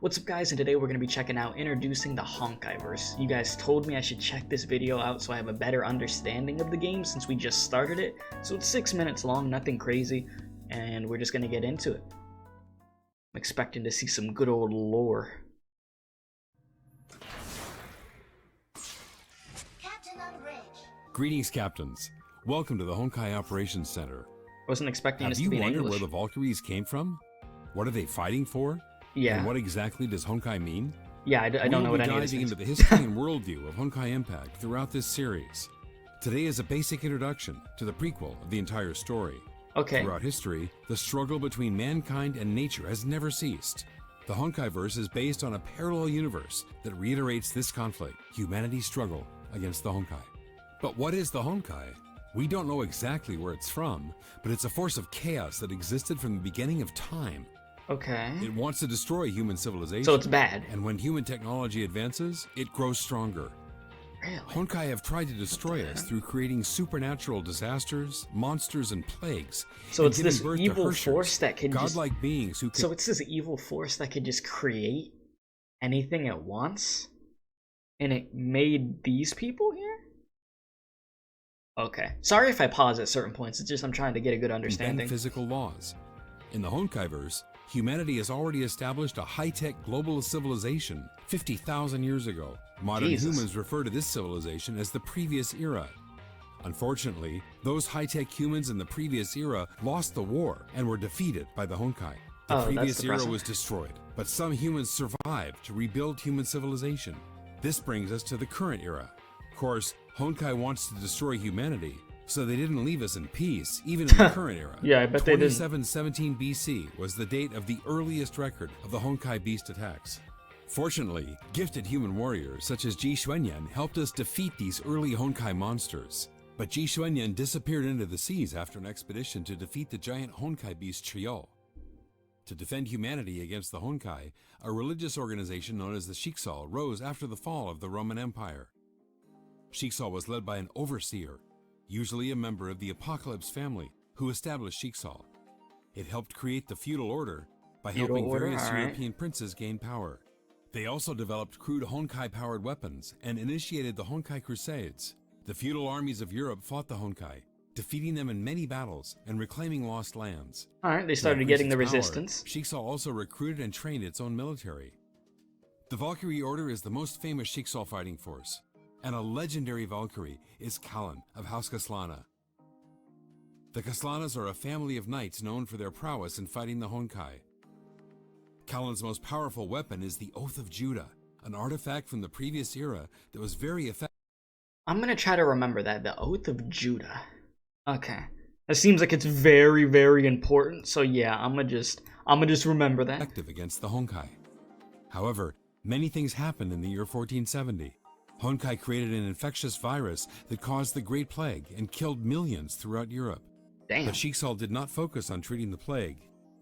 What's up guys, and today we're going to be checking out introducing the Honkai-verse. You guys told me I should check this video out so I have a better understanding of the game since we just started it. So it's 6 minutes long, nothing crazy, and we're just going to get into it. I'm expecting to see some good old lore. Captain on bridge. Greetings, Captains. Welcome to the Honkai Operations Center. Wasn't expecting this Have to be you in wondered English. where the Valkyries came from? What are they fighting for? Yeah. And what exactly does Honkai mean? Yeah, I don't know what any of this We'll be diving means. into the history and worldview of Honkai Impact throughout this series. Today is a basic introduction to the prequel of the entire story. Okay. Throughout history, the struggle between mankind and nature has never ceased. The Honkai-verse is based on a parallel universe that reiterates this conflict, humanity's struggle against the Honkai. But what is the Honkai? We don't know exactly where it's from, but it's a force of chaos that existed from the beginning of time. Okay. It wants to destroy human civilization. So it's bad. And when human technology advances, it grows stronger. Really? Honkai have tried to destroy us through creating supernatural disasters, monsters, and plagues. So and it's giving this birth to evil Hershers, force that can just... godlike beings who can... So it's this evil force that could just create anything it wants? And it made these people here? Okay. Sorry if I pause at certain points, it's just I'm trying to get a good understanding. bend physical laws. In the Honkai-verse, humanity has already established a high-tech global civilization 50,000 years ago. Modern Jesus. humans refer to this civilization as the previous era. Unfortunately, those high-tech humans in the previous era lost the war and were defeated by the Honkai. The Oh, that's previous era depressing. was destroyed, but some humans survived to rebuild human civilization. This brings us to the current era. Of course, Honkai wants to destroy humanity, so they didn't leave us in peace, even in the current era. Yeah, I bet they didn't. 2717 BC was the date of the earliest record of the Honkai beast attacks. Fortunately, gifted human warriors such as Ji Xuanyan helped us defeat these early Honkai monsters. But Ji Xuanyan disappeared into the seas after an expedition to defeat the giant Honkai beast Triol. To defend humanity against the Honkai, a religious organization known as the Shiksal rose after the fall of the Roman Empire. Shiksal was led by an overseer, usually a member of the Apocalypse family, who established Shiksal. It helped create the feudal order by Feudal helping order, various alright. European princes gain power. They also developed crude Honkai-powered weapons and initiated the Honkai Crusades. The feudal armies of Europe fought the Honkai, defeating them in many battles and reclaiming lost lands. Alright, they To started increase getting the its power, resistance. Shiksal also recruited and trained its own military. The Valkyrie Order is the most famous Shiksal fighting force, and a legendary Valkyrie is Kallan of House Kaslana. The Kaslanas are a family of knights known for their prowess in fighting the Honkai. Kallan's most powerful weapon is the Oath of Judah, an artifact from the previous era that was very effective. I'm gonna try to remember that. The Oath of Judah. Okay. It seems like it's very, very important. So yeah, I'm gonna just remember that. Against the Honkai. However, many things happened in the year 1470. Honkai created an infectious virus that caused the Great Plague and killed millions throughout Europe. Damn. But Shiksal did not focus on treating the plague.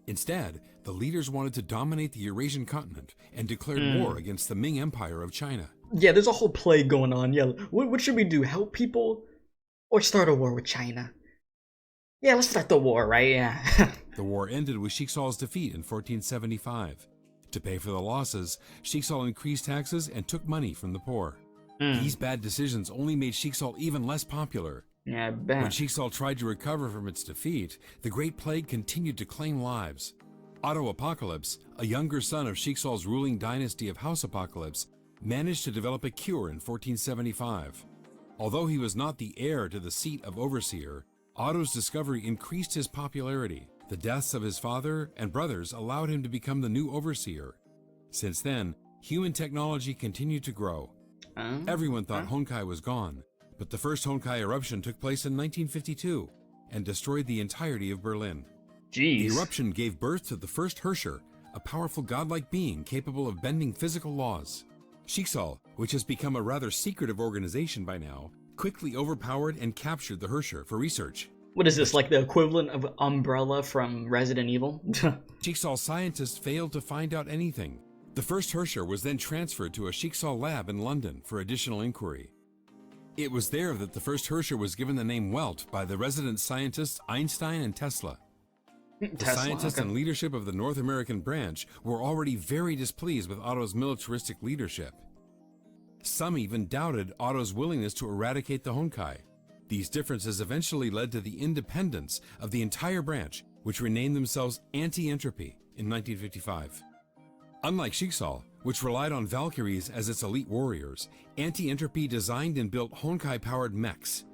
Instead, the leaders wanted to dominate the Eurasian continent and declared war against the Ming Empire of China. Yeah, there's a whole plague going on. Yeah, what should we do? Help people or start a war with China? Yeah, let's start the war, right? Yeah. The war ended with Shiksal's defeat in 1475. To pay for the losses, Shiksal increased taxes and took money from the poor. These bad decisions only made Shiksal even less popular. Yeah, I When bet. Shiksal tried to recover from its defeat, the Great Plague continued to claim lives. Otto Apocalypse, a younger son of Shiksal's ruling dynasty of House Apocalypse, managed to develop a cure in 1475. Although he was not the heir to the seat of Overseer, Otto's discovery increased his popularity. The deaths of his father and brothers allowed him to become the new Overseer. Since then, human technology continued to grow. Everyone thought Honkai was gone, but the first Honkai eruption took place in 1952 and destroyed the entirety of Berlin. The Jeez. eruption gave birth to the first Herrscher, a powerful godlike being capable of bending physical laws. Shiksal, which has become a rather secretive organization by now, quickly overpowered and captured the Herrscher for research. What is this, like the equivalent of Umbrella from Resident Evil? Shiksal scientists failed to find out anything. The first Herrscher was then transferred to a Shiksal lab in London for additional inquiry. It was there that the first Herrscher was given the name Welt by the resident scientists Einstein and Tesla. The Tesla, scientists okay. and leadership of the North American branch were already very displeased with Otto's militaristic leadership. Some even doubted Otto's willingness to eradicate the Honkai. These differences eventually led to the independence of the entire branch, which renamed themselves Anti-Entropy in 1955. Unlike Schicksal, which relied on Valkyries as its elite warriors, Anti-Entropy designed and built Honkai-powered mechs.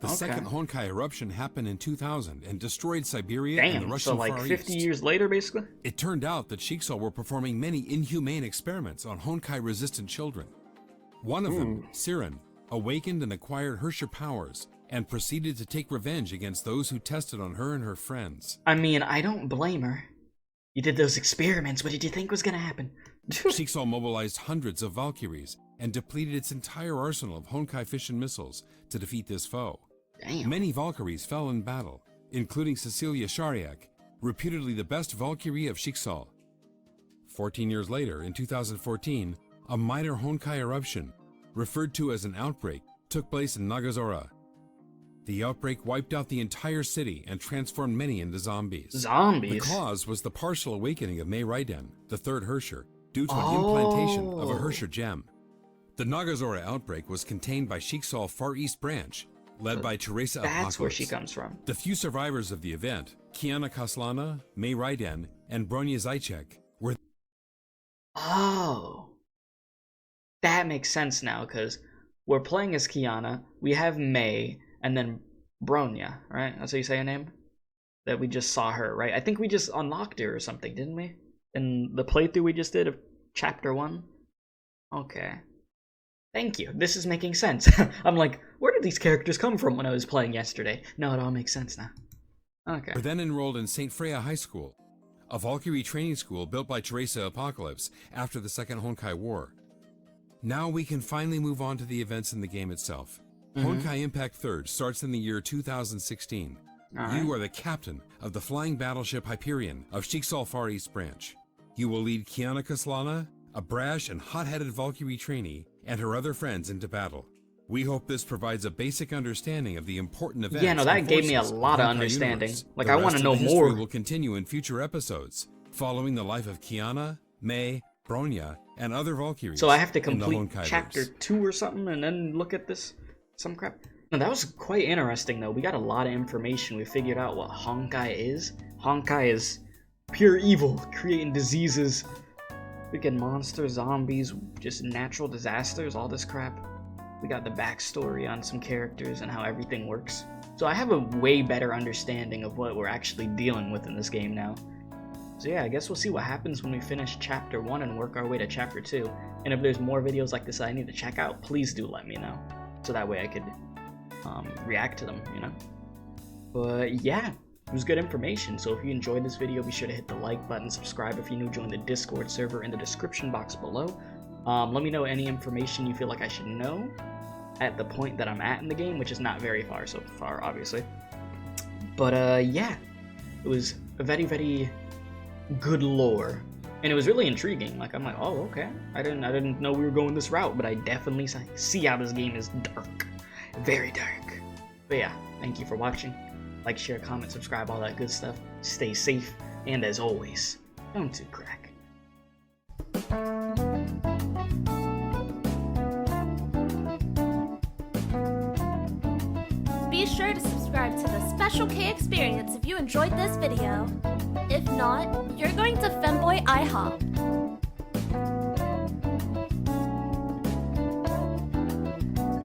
The second Honkai eruption happened in 2000 and destroyed Siberia and the Russian so like Far 50 East. years later, basically? It turned out that Schicksal were performing many inhumane experiments on Honkai-resistant children. One of them, Siren, awakened and acquired Herrscher powers and proceeded to take revenge against those who tested on her and her friends. I mean, I don't blame her. You did those experiments, what did you think was gonna happen? Schicksal mobilized hundreds of Valkyries and depleted its entire arsenal of Honkai fission missiles to defeat this foe. Damn. Many Valkyries fell in battle, including Cecilia Shariak, reputedly the best Valkyrie of Schicksal. 14 years later, in 2014, a minor Honkai eruption, referred to as an outbreak, took place in Nagazora. The outbreak wiped out the entire city and transformed many into zombies. Zombies? The cause was the partial awakening of Mei Raiden, the third Herrscher, due to an implantation of a Herrscher gem. The Nagazora outbreak was contained by Schicksal Far East Branch, led by Teresa Apocalypse. That's where she comes from. The few survivors of the event, Kiana Kaslana, Mei Raiden, and Bronya Zajcek, were... Oh. That makes sense now, because we're playing as Kiana, we have Mei, and then Bronya, right? That's how you say her name? That we just saw her, right? I think we just unlocked her or something, didn't we? In the playthrough we just did of Chapter 1? Okay. Thank you. This is making sense. I'm like, where did these characters come from when I was playing yesterday? No, it all makes sense now. Okay. Were then enrolled in St. Freya High School, a Valkyrie training school built by Teresa Apocalypse after the Second Honkai War. Now we can finally move on to the events in the game itself. Honkai Impact 3rd starts in the year 2016. You are the captain of the flying battleship Hyperion of Schicksal Far East Branch. You will lead Kiana Kaslana, a brash and hot-headed Valkyrie trainee, and her other friends into battle. We hope this provides a basic understanding of the important events. Yeah, no, that gave me a lot of understanding. Like, I want to know more. Will continue in future episodes, following the life of Kiana, Mei, Bronya, and other Valkyries. So I have to complete Honkai-verse. Chapter 2 or something, and then look at this some crap. No, that was quite interesting, though. We got a lot of information. We figured out what Honkai is. Honkai is pure evil, creating diseases, freaking monsters, zombies, just natural disasters, all this crap. We got the backstory on some characters and how everything works. So I have a way better understanding of what we're actually dealing with in this game now. So yeah, I guess we'll see what happens when we finish Chapter 1 and work our way to Chapter 2. And if there's more videos like this that I need to check out, please do let me know. So that way I could react to them, you know? But yeah, it was good information. So if you enjoyed this video, be sure to hit the like button, subscribe if you're new, join the Discord server in the description box below. Let me know any information you feel like I should know at the point that I'm at in the game, which is not very far so far, obviously. But yeah, it was a very, very good lore, and it was really intriguing. Like, I'm like, oh, okay, I didn't know we were going this route, but I definitely see how this game is dark, very dark. But yeah, thank you for watching. Like, share, comment, subscribe, all that good stuff. Stay safe, and as always, don't do crack. Be sure to subscribe to the Special K Experience if you enjoyed this video. If not, you're going to Femboy IHOP.